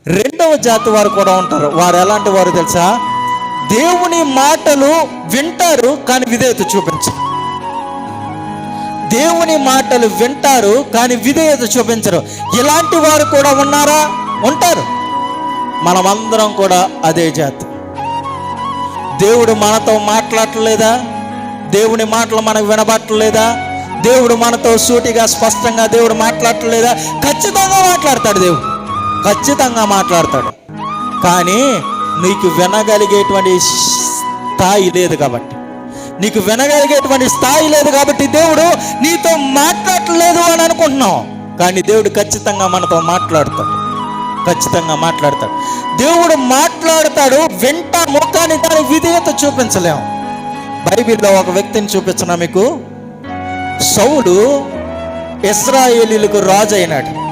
రెండవ జాతి వారు కూడా ఉంటారు. వారు ఎలాంటి వారు తెలుసా? దేవుని మాటలు వింటారు కానీ విధేయత చూపించరు. దేవుని మాటలు వింటారు కానీ విధేయత చూపించరు. ఇలాంటి వారు కూడా ఉన్నారా? ఉంటారు. మనమందరం కూడా అదే జాతి. దేవుడు మనతో మాట్లాడలేదా? దేవుని మాటలు మనకు వినబట్టలేదా? దేవుడు మనతో సూటిగా స్పష్టంగా దేవుడు మాట్లాడలేదా? ఖచ్చితంగా మాట్లాడతాడు. దేవుడు ఖచ్చితంగా మాట్లాడతాడు. కానీ నీకు వినగలిగేటువంటి స్థాయి లేదు కాబట్టి, నీకు వినగలిగేటువంటి స్థాయి లేదు కాబట్టి దేవుడు నీతో మాట్లాడలేదు అని అనుకుంటున్నావు. కానీ దేవుడు ఖచ్చితంగా మనతో మాట్లాడతాడు. ఖచ్చితంగా మాట్లాడతాడు. దేవుడు మాట్లాడతాడు, వింటాము, కానీ దానికి విధేయత చూపించలేము. బైబిల్లో ఒక వ్యక్తిని చూపించిన మీకు. సౌలు ఇశ్రాయేలీయులకు రాజు అయినాడు.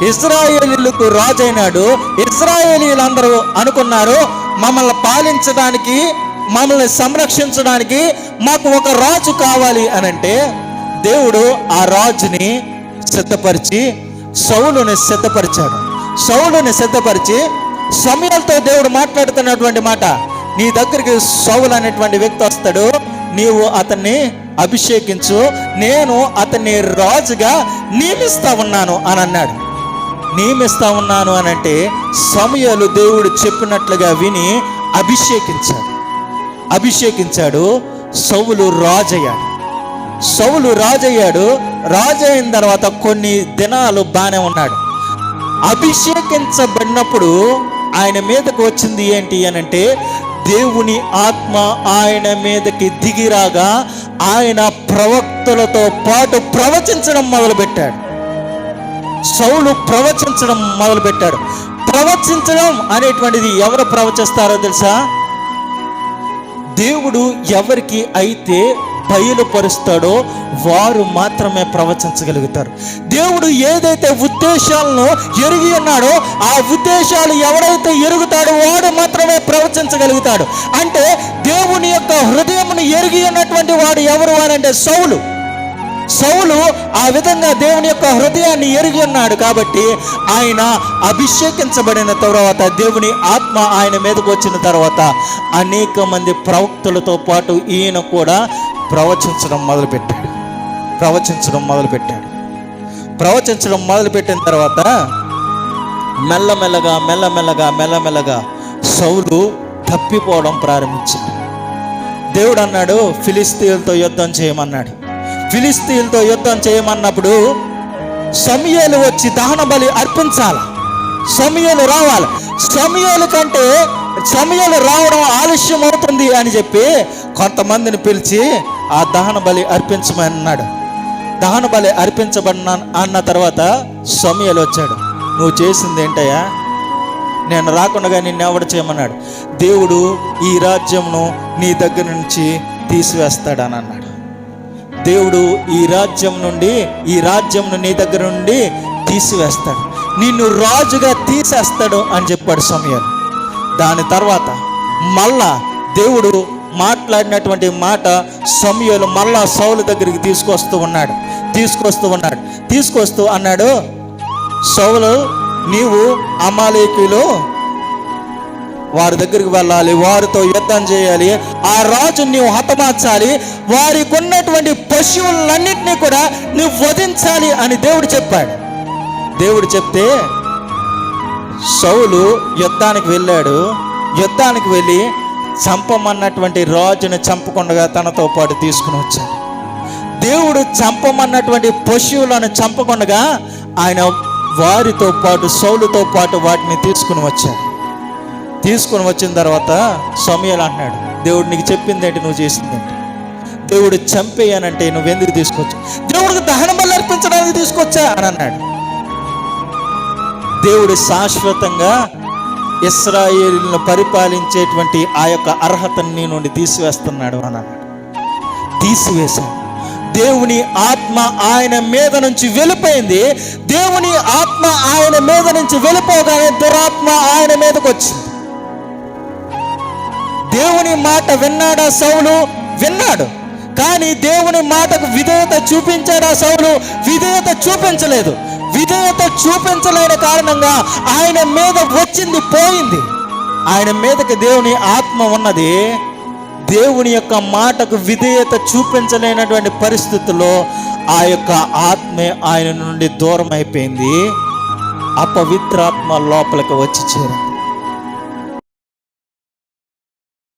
ఇశ్రాయేలీయులకు రాజు అయినాడు. ఇశ్రాయేలీయులందరూ అనుకున్నారు, మమ్మల్ని పాలించడానికి, మమ్మల్ని సంరక్షించడానికి మాకు ఒక రాజు కావాలి అని అంటే, దేవుడు ఆ రాజుని సిద్ధపరిచి సౌలుని సిద్ధపరిచాడు. సౌలుని సిద్ధపరిచి సమూయేలుతో దేవుడు మాట్లాడుతున్నటువంటి మాట, నీ దగ్గరికి సౌలు అనేటువంటి వ్యక్తి వస్తాడు, నీవు అతన్ని అభిషేకించు, నేను అతన్ని రాజుగా నియమిస్తా ఉన్నాను అని అన్నాడు. నియమిస్తా ఉన్నాను అని అంటే సమూయేలు దేవుడు చెప్పినట్లుగా విని అభిషేకించాడు. సౌలు రాజయ్యాడు. సౌలు రాజయ్యాడు. రాజైన తర్వాత కొన్ని దినాలు బాగానే ఉన్నాడు. అభిషేకించబడినప్పుడు ఆయన మీదకి వచ్చింది ఏంటి అని అంటే, దేవుని ఆత్మ ఆయన మీదకి దిగిరాగా ఆయన ప్రవక్తలతో పాటు ప్రవచించడం మొదలుపెట్టాడు. సౌలు ప్రవచించడం మొదలుపెట్టాడు. ప్రవచించడం అనేటువంటిది ఎవరు ప్రవచిస్తారో తెలుసా? దేవుడు ఎవరికి అయితే బయలుపరుస్తాడో వారు మాత్రమే ప్రవచించగలుగుతారు. దేవుడు ఏదైతే ఉద్దేశాలను ఎరిగి ఉన్నాడో ఆ ఉద్దేశాలు ఎవరైతే ఎరుగుతాడో వాడు మాత్రమే ప్రవచించగలుగుతాడు. అంటే దేవుని యొక్క హృదయమును ఎరిగి ఉన్నటువంటి వాడు ఎవరు అని అంటే సౌలు ఆ విధంగా దేవుని యొక్క హృదయాన్ని ఎరిగి ఉన్నాడు. కాబట్టి ఆయన అభిషేకించబడిన తర్వాత, దేవుని ఆత్మ ఆయన మీదకు వచ్చిన తర్వాత అనేక మంది ప్రవక్తలతో పాటు ఈయన కూడా ప్రవచించడం మొదలుపెట్టిన తర్వాత మెల్లమెల్లగా సౌలు తప్పిపోవడం ప్రారంభించింది. దేవుడు అన్నాడు, ఫిలిష్తీయులతో యుద్ధం చేయమన్నాడు. ఫిలిష్తీయులతో యుద్ధం చేయమన్నప్పుడు సమూయేలు వచ్చి దహన బలి అర్పించాలి. సమూయేలు రావాలి. సమూయేలు రావడం ఆలస్యం అవుతుంది అని చెప్పి కొంతమందిని పిలిచి ఆ దహన బలి అర్పించమన్నాడు. దహన బలి అర్పించబడిన అన్న తర్వాత సమూయేలు వచ్చాడు. నువ్వు చేసింది ఏంటయ్యా? నేను రాకుండా నిన్నెవడు చేయమన్నాడు? దేవుడు ఈ రాజ్యంను నీ దగ్గర నుంచి తీసివేస్తాడని అన్నాడు. దేవుడు ఈ రాజ్యంను నీ దగ్గర నుండి తీసివేస్తాడు, నిన్ను రాజుగా తీసేస్తాడు అని చెప్పాడు సమూయేలు. దాని తర్వాత మళ్ళా దేవుడు మాట్లాడినటువంటి మాట సమూయేలు మళ్ళా సౌలు దగ్గరికి తీసుకొస్తూ అన్నాడు, సౌలు, నీవు అమాలేకీయులు వారి దగ్గరికి వెళ్ళాలి, వారితో యుద్ధం చేయాలి, ఆ రాజు నీవు హతమార్చాలి, వారికి ఉన్నటువంటి పశువులన్నింటినీ కూడా నువ్వు వధించాలి అని దేవుడు చెప్పాడు. దేవుడు చెప్తే సౌలు యుద్ధానికి వెళ్ళాడు. యుద్ధానికి వెళ్ళి చంపమన్నటువంటి రాజుని చంపకుండా తనతో పాటు తీసుకుని వచ్చాడు. దేవుడు చంపమన్నటువంటి పశువులను చంపకుండా ఆయన వారితో పాటు సౌలుతో పాటు వాటిని తీసుకుని వచ్చిన తర్వాత సమూయేలు అంటున్నాడు, దేవుడు నీకు చెప్పింది ఏంటి, నువ్వు చేసింది ఏంటి? దేవుడు చంపేయనంటే నువ్వెందుకు తీసుకొచ్చా? దేవుడికి దహన బలి అర్పించడానికి తీసుకొచ్చా అని అన్నాడు. దేవుడు శాశ్వతంగా ఇశ్రాయేలును పరిపాలించేటువంటి ఆ యొక్క అర్హతని నీ నుండి తీసివేస్తున్నాడు అని అన్నాడు. తీసివేశాడు. దేవుని ఆత్మ ఆయన మీద నుంచి వెళ్ళిపోయింది. దేవుని ఆత్మ ఆయన మీద నుంచి వెళ్ళిపోగానే దురాత్మ ఆయన మీదకి వచ్చింది. దేవుని మాట విన్నాడా సౌలు? విన్నాడు. కానీ దేవుని మాటకు విధేయత చూపించాడా సౌలు? విధేయత చూపించలేదు. విధేయత విధేయత చూపించలేని కారణంగా ఆయన మీద వచ్చింది పోయింది. ఆయన మీదకి దేవుని ఆత్మ ఉన్నది, దేవుని యొక్క మాటకు విధేయత చూపించలేనటువంటి పరిస్థితుల్లో ఆ యొక్క ఆత్మే ఆయన నుండి దూరం అయిపోయింది. అపవిత్రాత్మ లోపలికి వచ్చి చేరింది.